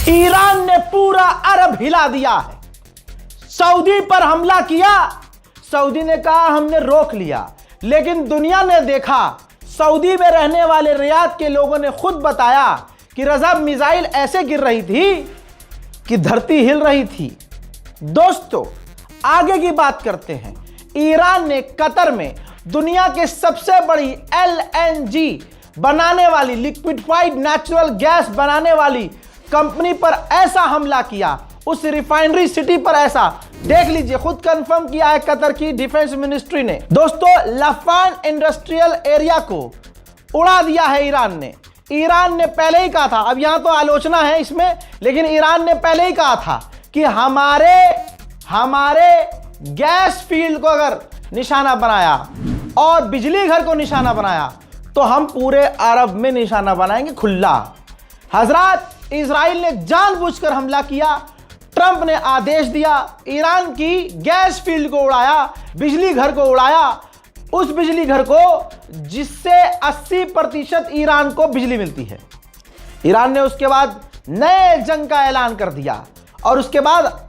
Iran ने पूरा अरब हिला दिया है। सऊदी पर हमला किया, सऊदी ने कहा हमने रोक लिया, लेकिन दुनिया ने देखा, सऊदी में रहने वाले रियाद के लोगों ने खुद बताया कि रज़ा मिसाइल ऐसे गिर रही थी कि धरती हिल रही थी। दोस्तों, आगे की बात करते हैं। ईरान ने कतर में दुनिया के सबसे बड़ी LNG बनाने वाली, लिक्विफाइड नेचुरल गैस बनाने वाली कंपनी पर ऐसा हमला किया, उस रिफाइनरी सिटी पर ऐसा। देख लीजिए, खुद कंफर्म किया है कतर की डिफेंस मिनिस्ट्री ने। दोस्तों, लफान इंडस्ट्रियल एरिया को उड़ा दिया है ईरान ने। ईरान ने पहले ही कहा था, अब यहां तो आलोचना है इसमें, लेकिन ईरान ने पहले ही कहा था कि हमारे गैस फील्ड को अगर निशाना बनाया और बिजली घर को निशाना बनाया तो हम पूरे अरब में निशाना बनाएंगे खुला। हजरात, इजराइल ने जानबूझकर हमला किया। ट्रंप ने आदेश दिया, ईरान की गैस फील्ड को उड़ाया, बिजली घर को उड़ाया, उस बिजली घर को जिससे 80% ईरान को बिजली मिलती है। ईरान ने उसके बाद नए जंग का ऐलान कर दिया और उसके बाद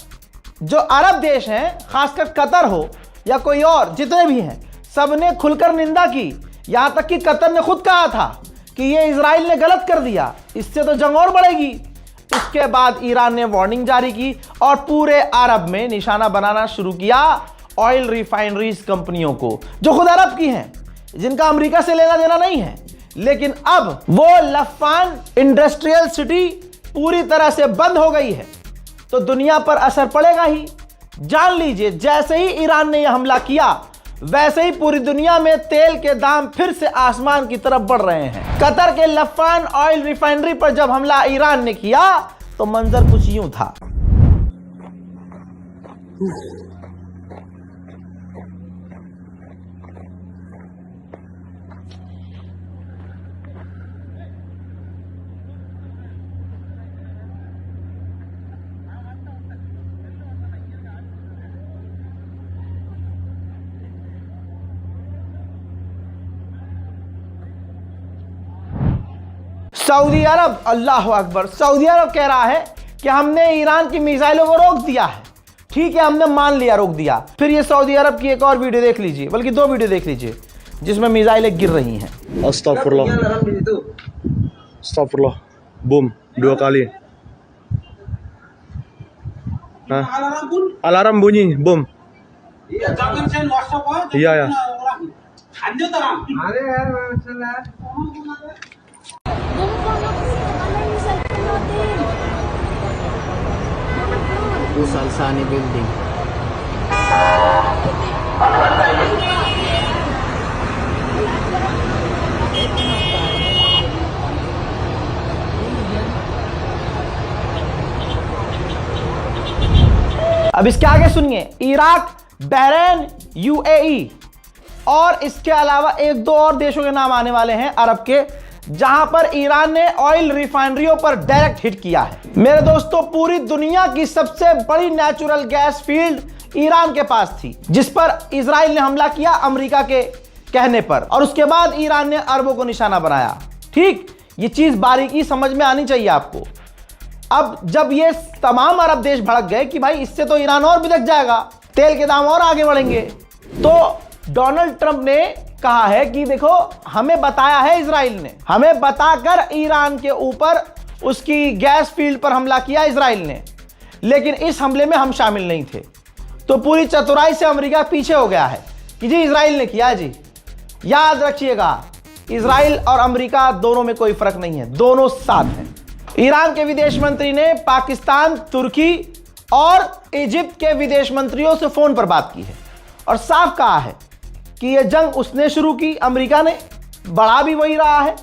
जो अरब देश हैं, खासकर कतर हो या कोई और, जितने भी हैं, सबने खुलकर निंदा की। यहां तक कि कतर ने खुद कहा था कि ये इजराइल ने गलत कर दिया, इससे तो जंग और बढ़ेगी। इसके बाद ईरान ने वार्निंग जारी की और पूरे अरब में निशाना बनाना शुरू किया ऑयल रिफाइनरीज कंपनियों को, जो खुद अरब की हैं, जिनका अमेरिका से लेना देना नहीं है। लेकिन अब वो लफान इंडस्ट्रियल सिटी पूरी तरह से बंद हो गई है, तो दुनिया पर असर पड़ेगा ही। जान लीजिए, जैसे ही ईरान ने यह हमला किया, वैसे ही पूरी दुनिया में तेल के दाम फिर से आसमान की तरफ बढ़ रहे हैं। कतर के लफान ऑयल रिफाइनरी पर जब हमला ईरान ने किया तो मंजर कुछ यूं था। सऊदी अरब, अल्लाह अकबर, सऊदी अरब कह रहा है कि हमने ईरान की मिसाइलों को रोक दिया है। ठीक है, हमने मान लिया, रोक दिया। फिर ये सऊदी अरब की एक और वीडियो देख लीजिए, बल्कि 2 वीडियो देख लीजिए, जिसमें मिसाइलें गिर रही हैं। Astagfirullah. Astagfirullah. Boom, 2 kali. Hah? Alarm bunyi, boom. Iya, jangan send WhatsApp aja. Iya, ya. Lanjut terang. Ada ya, masalah. Uus Al Sani building. अब इसके आगे सुनिए, इराक, बहरीन, UAE और इसके अलावा 1-2 और देशों के नाम आने वाले हैं अरब के, जहां पर ईरान ने ऑयल रिफाइनरियों पर डायरेक्ट हिट किया है। मेरे दोस्तों, पूरी दुनिया की सबसे बड़ी नेचुरल गैस फील्ड ईरान के पास थी, जिस पर इजराइल ने हमला किया अमेरिका के कहने पर, और उसके बाद ईरान ने अरबों को निशाना बनाया। ठीक, ये चीज बारीकी समझ में आनी चाहिए आपको। अब जब ये तमाम अरब देश भड़क गए कि भाई इससे तो ईरान और बिदक जाएगा, तेल के दाम और आगे बढ़ेंगे, तो डोनाल्ड ट्रंप ने कहा है कि देखो, हमें बताया है इजराइल ने, हमें बताकर ईरान के ऊपर उसकी गैस फील्ड पर हमला किया इजराइल ने, लेकिन इस हमले में हम शामिल नहीं थे। तो पूरी चतुराई से अमेरिका पीछे हो गया है कि जी इजराइल ने किया। जी याद रखिएगा, इजराइल और अमेरिका दोनों में कोई फर्क नहीं है, दोनों साथ हैं। ईरान के विदेश मंत्री ने पाकिस्तान, तुर्की और इजिप्ट के विदेश मंत्रियों से फोन पर बात की है और साफ कहा है कि यह जंग उसने शुरू की, अमेरिका ने, बढ़ा भी वही रहा है,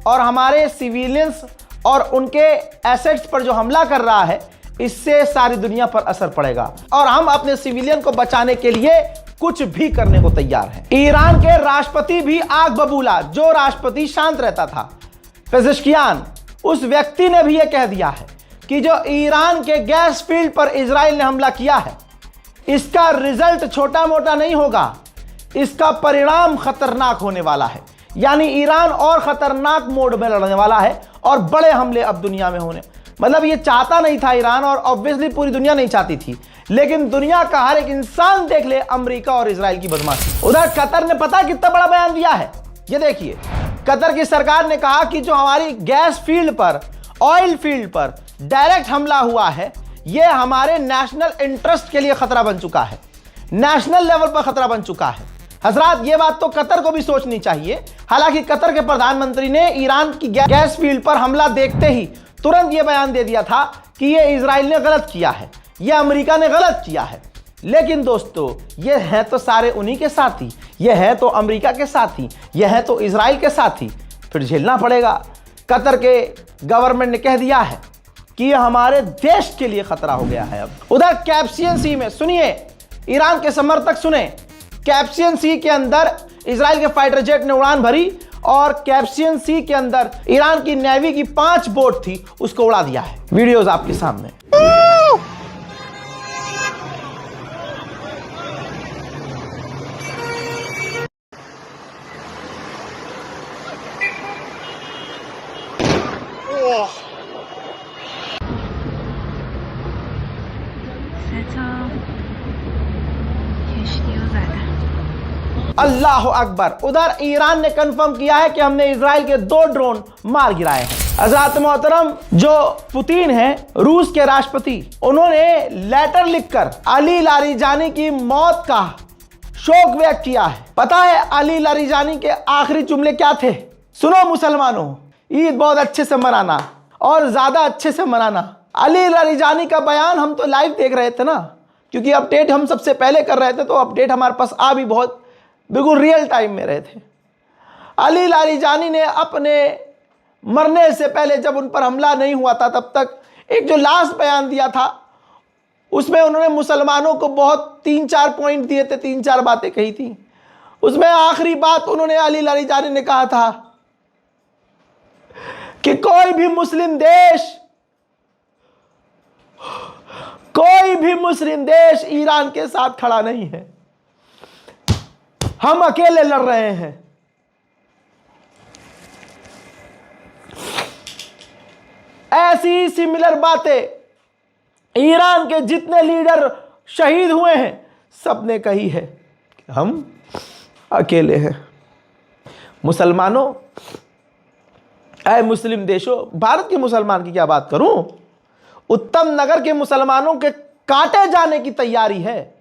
और हमारे सिविलियंस और उनके एसेट्स पर जो हमला कर रहा है, इससे सारी दुनिया पर असर पड़ेगा और हम अपने सिविलियन को बचाने के लिए कुछ भी करने को तैयार हैं। ईरान के राष्ट्रपति भी आग बबूला, जो राष्ट्रपति शांत रहता था, पेजेश्कियान, उस व्यक्ति ने भी यह कह दिया है कि जो ईरान के गैस फील्ड पर इजराइल ने हमला किया है, इसका रिजल्ट छोटा मोटा नहीं होगा, इसका परिणाम खतरनाक होने वाला है। यानी ईरान और खतरनाक मोड में लड़ने वाला है और बड़े हमले अब दुनिया में होने मतलब ये चाहता नहीं था ईरान, और ऑब्वियसली पूरी दुनिया नहीं चाहती थी, लेकिन दुनिया का हर एक इंसान देख ले अमेरिका और इजराइल की बदमाशी। उधर कतर ने पता कितना बड़ा बयान दिया है, ये देखिए। कतर की सरकार ने कहा कि जो हमारी गैस फील्ड पर, ऑयल फील्ड पर डायरेक्ट हमला हुआ है, ये हमारे नेशनल इंटरेस्ट के लिए खतरा बन चुका है, नेशनल लेवल पर खतरा बन चुका है। हजरात, ये बात तो कतर को भी सोचनी चाहिए। हालांकि कतर के प्रधानमंत्री ने ईरान की गैस फील्ड पर हमला देखते ही तुरंत ये बयान दे दिया था कि ये इजराइल ने गलत किया है, ये अमेरिका ने गलत किया है। लेकिन दोस्तों, ये है तो सारे उन्हीं के साथी, ये है तो अमेरिका के साथी, ये है तो इजराइल के साथी, फिर झेलना पड़ेगा। कतर के गवर्नमेंट ने कह दिया है कि ये हमारे देश के लिए खतरा हो गया है। अब उधर कैस्पियन सी में सुनिए, ईरान के समर्थक सुने, कैस्पियन सी के अंदर इजराइल के फाइटर जेट ने उड़ान भरी और कैस्पियन सी के अंदर ईरान की नेवी की 5 बोट थी, उसको उड़ा दिया है। वीडियोस आपके सामने। अल्लाह अकबर। उधर ईरान ने कंफर्म किया है कि हमने इजराइल के 2 ड्रोन मार गिराए हैं। हज़रात मोहतरम, जो पुतिन हैं, रूस के राष्ट्रपति, उन्होंने लेटर लिखकर अली लारीजानी की मौत का शोक व्यक्त किया है। पता है अली लारीजानी के आखिरी जुमले क्या थे? सुनो मुसलमानों, ईद बहुत अच्छे से मनाना और ज्यादा अच्छे से मनाना। अली लारीजानी का बयान हम तो लाइव देख रहे थे ना, क्योंकि अपडेट हम सबसे पहले कर रहे थे, तो अपडेट हमारे पास आ भी बहुत बिल्कुल रियल टाइम में रहे थे। अली लारीजानी ने अपने मरने से पहले, जब उन पर हमला नहीं हुआ था तब तक, एक जो लास्ट बयान दिया था, उसमें उन्होंने मुसलमानों को बहुत 3-4 पॉइंट दिए थे, 3-4 बातें कही थी। उसमें आखिरी बात उन्होंने अली लारीजानी ने कहा था कि कोई भी मुस्लिम देश ईरान के साथ खड़ा नहीं है, हम अकेले लड़ रहे हैं। ऐसी सिमिलर बातें ईरान के जितने लीडर शहीद हुए हैं सबने कही है कि हम अकेले हैं। मुसलमानों, ऐ मुस्लिम देशों, भारत के मुसलमान की क्या बात करूं, उत्तम नगर के मुसलमानों के काटे जाने की तैयारी है।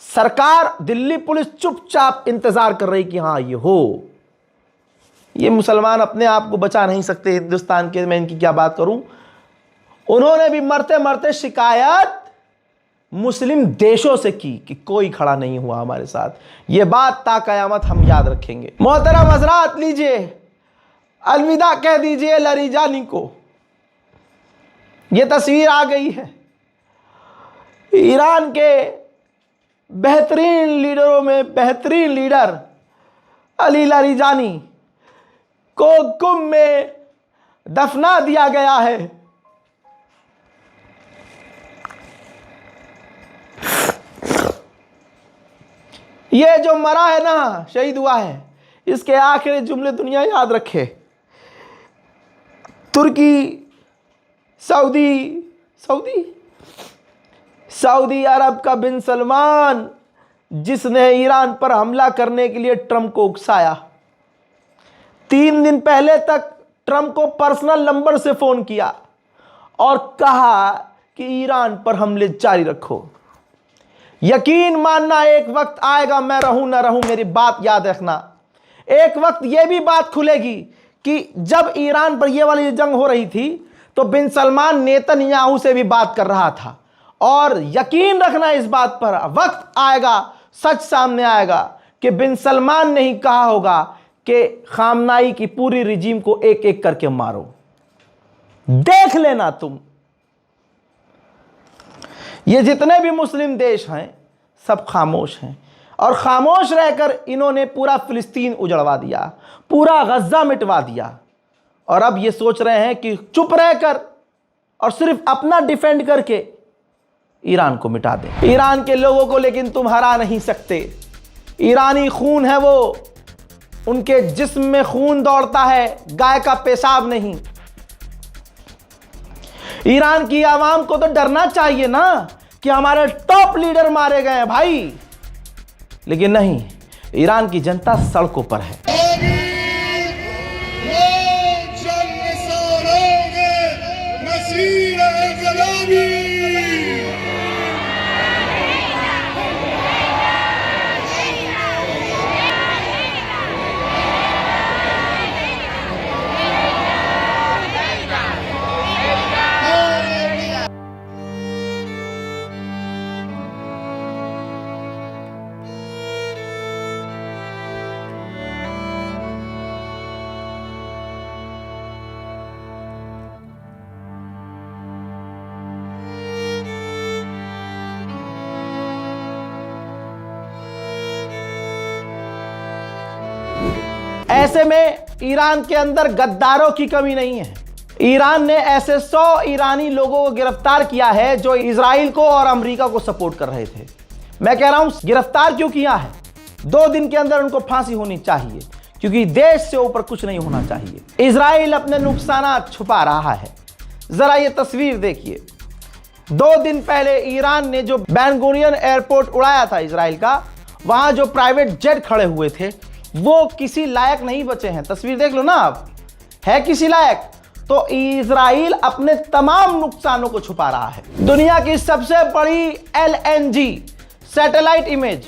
सरकार, दिल्ली पुलिस चुपचाप इंतजार कर रही कि हां ये हो। ये मुसलमान अपने आप को बचा नहीं सकते हिंदुस्तान के, मैं इनकी क्या बात करूं। उन्होंने भी मरते मरते शिकायत मुस्लिम देशों से की कि कोई खड़ा नहीं हुआ हमारे साथ। ये बात ता कयामत हम याद रखेंगे। मोहतरम हजरात, लीजिए अलविदा कह दीजिए लारीजानी को। ये तस्वीर आ गई है ईरान के बेहतरीन लीडरों में बेहतरीन लीडर अली लारीजानी को कुम में दफना दिया गया है। ये जो मरा है ना, शहीद हुआ है, इसके आखिरी जुमले दुनिया याद रखे। तुर्की, सऊदी अरब का बिन सलमान, जिसने ईरान पर हमला करने के लिए ट्रंप को उकसाया। 3 दिन पहले तक ट्रंप को पर्सनल नंबर से फोन किया और कहा कि ईरान पर हमले जारी रखो। यकीन मानना, एक वक्त आएगा, मैं रहूं ना रहूं, मेरी बात याद रखना, एक वक्त यह भी बात खुलेगी कि जब ईरान पर यह वाली जंग हो रही थी तो बिन सलमान नेतन्याहू से भी बात कर रहा था। और यकीन रखना इस बात पर, वक्त आएगा, सच सामने आएगा कि बिन सलमान ने ही कहा होगा कि खामनाई की पूरी रिजीम को एक एक करके मारो। देख लेना तुम। ये जितने भी मुस्लिम देश हैं सब खामोश हैं, और खामोश रहकर इन्होंने पूरा फिलिस्तीन उजड़वा दिया, पूरा गज्जा मिटवा दिया। और अब ये सोच रहे हैं कि चुप रहकर और सिर्फ अपना डिफेंड करके ईरान को मिटा दें। ईरान के लोगों को लेकिन तुम हरा नहीं सकते। ईरानी खून है वो, उनके जिस्म में खून दौड़ता है, गाय का पेशाब नहीं। ईरान की आवाम को तो डरना चाहिए ना कि हमारे टॉप लीडर मारे गए हैं भाई, लेकिन नहीं, ईरान की जनता सड़कों पर है। ऐसे में ईरान के अंदर गद्दारों की कमी नहीं है। ईरान ने ऐसे 100 ईरानी लोगों को गिरफ्तार किया है जो इजराइल को और अमेरिका को सपोर्ट कर रहे थे। मैं कह रहा हूं गिरफ्तार क्यों किया है, 2 दिन के अंदर उनको फांसी होनी चाहिए, क्योंकि देश से ऊपर कुछ नहीं होना चाहिए। इजराइल अपने नुकसान छुपा रहा है। जरा ये तस्वीर देखिए, 2 दिन पहले ईरान ने जो बेन गुरियन एयरपोर्ट उड़ाया था इजराइल का, वहां जो प्राइवेट जेट खड़े हुए थे वो किसी लायक नहीं बचे हैं। तस्वीर देख लो ना आप, है किसी लायक? तो इजराइल अपने तमाम नुकसानों को छुपा रहा है। दुनिया की सबसे बड़ी LNG सैटेलाइट इमेज,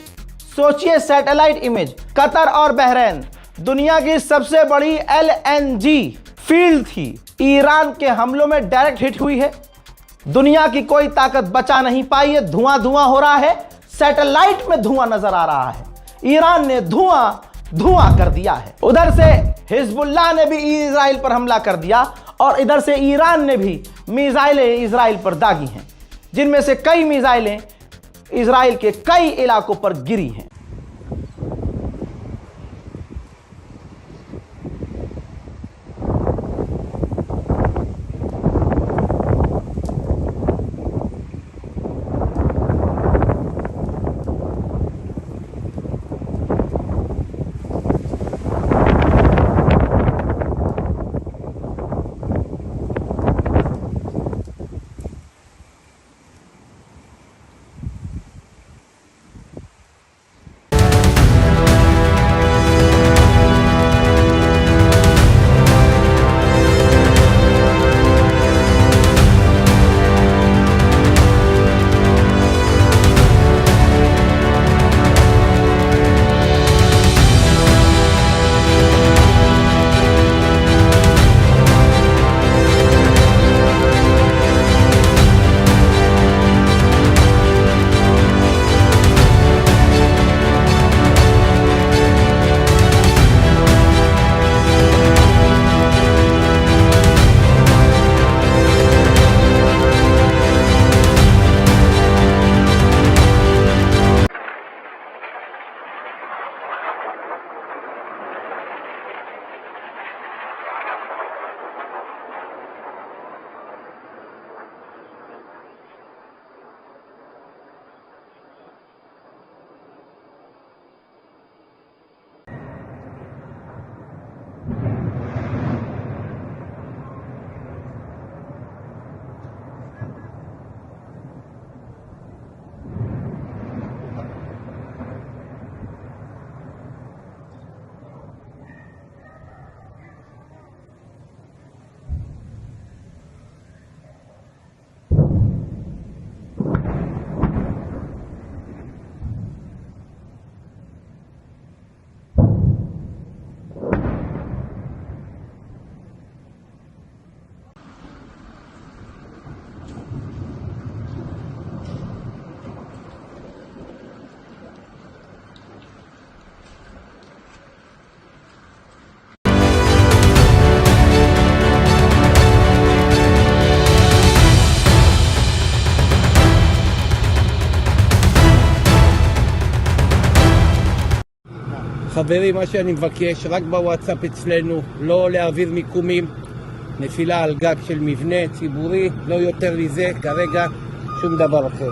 सोचिए सैटेलाइट इमेज, कतर और बहरीन दुनिया की सबसे बड़ी LNG फील्ड थी, ईरान के हमलों में डायरेक्ट हिट हुई है। दुनिया की कोई ताकत बचा नहीं पाई है, धुआं धुआं हो रहा है, सैटेलाइट में धुआं नजर आ रहा है। ईरान ने धुआं कर दिया है। उधर से हिजबुल्लाह ने भी इजराइल पर हमला कर दिया और इधर से ईरान ने भी मिसाइलें इजराइल पर दागी हैं, जिनमें से कई मिसाइलें इजराइल के कई इलाकों पर गिरी हैं। חברים, מה שאני מבקש, רק בוואטסאפ אצלנו, לא להעביר מיקומים, נפילה על גג של מבנה ציבורי, לא יותר מזה, כרגע שום דבר אחר.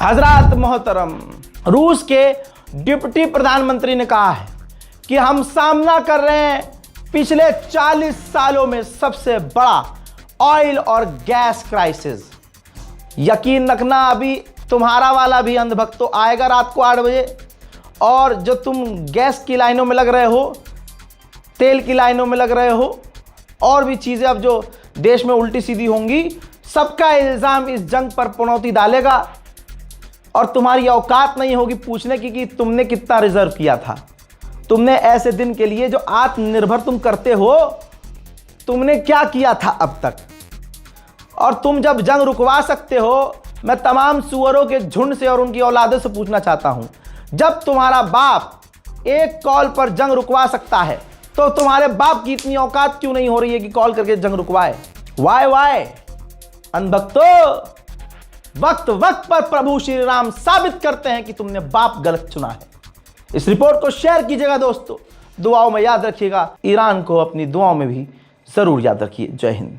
हजरात मोहतरम, रूस के डिप्टी प्रधानमंत्री ने कहा है कि हम सामना कर रहे हैं पिछले 40 सालों में सबसे बड़ा ऑयल और गैस क्राइसिस। यकीन रखना, अभी तुम्हारा वाला भी अंधभक्त तो आएगा रात को 8 बजे, और जो तुम गैस की लाइनों में लग रहे हो, तेल की लाइनों में लग रहे हो, और भी चीज़ें अब जो देश में उल्टी सीधी होंगी, सबका इल्ज़ाम इस जंग पर पनौती डालेगा और तुम्हारी औकात नहीं होगी पूछने की कि तुमने कितना रिजर्व किया था। तुमने ऐसे दिन के लिए जो आत्मनिर्भर तुम करते हो, तुमने क्या किया था अब तक? और तुम जब जंग रुकवा सकते हो, मैं तमाम सुअरों के झुंड से और उनकी औलादों से पूछना चाहता हूं, जब तुम्हारा बाप एक कॉल पर जंग रुकवा सकता है, तो तुम्हारे बाप की इतनी औकात क्यों नहीं हो रही है कि कॉल करके जंग रुकवाए? वाई अनभक्तो, वक्त वक्त पर प्रभु श्री राम साबित करते हैं कि तुमने बाप गलत चुना है। इस रिपोर्ट को शेयर कीजिएगा दोस्तों, दुआओं में याद रखिएगा। ईरान को अपनी दुआओं में भी जरूर याद रखिए। जय हिंद।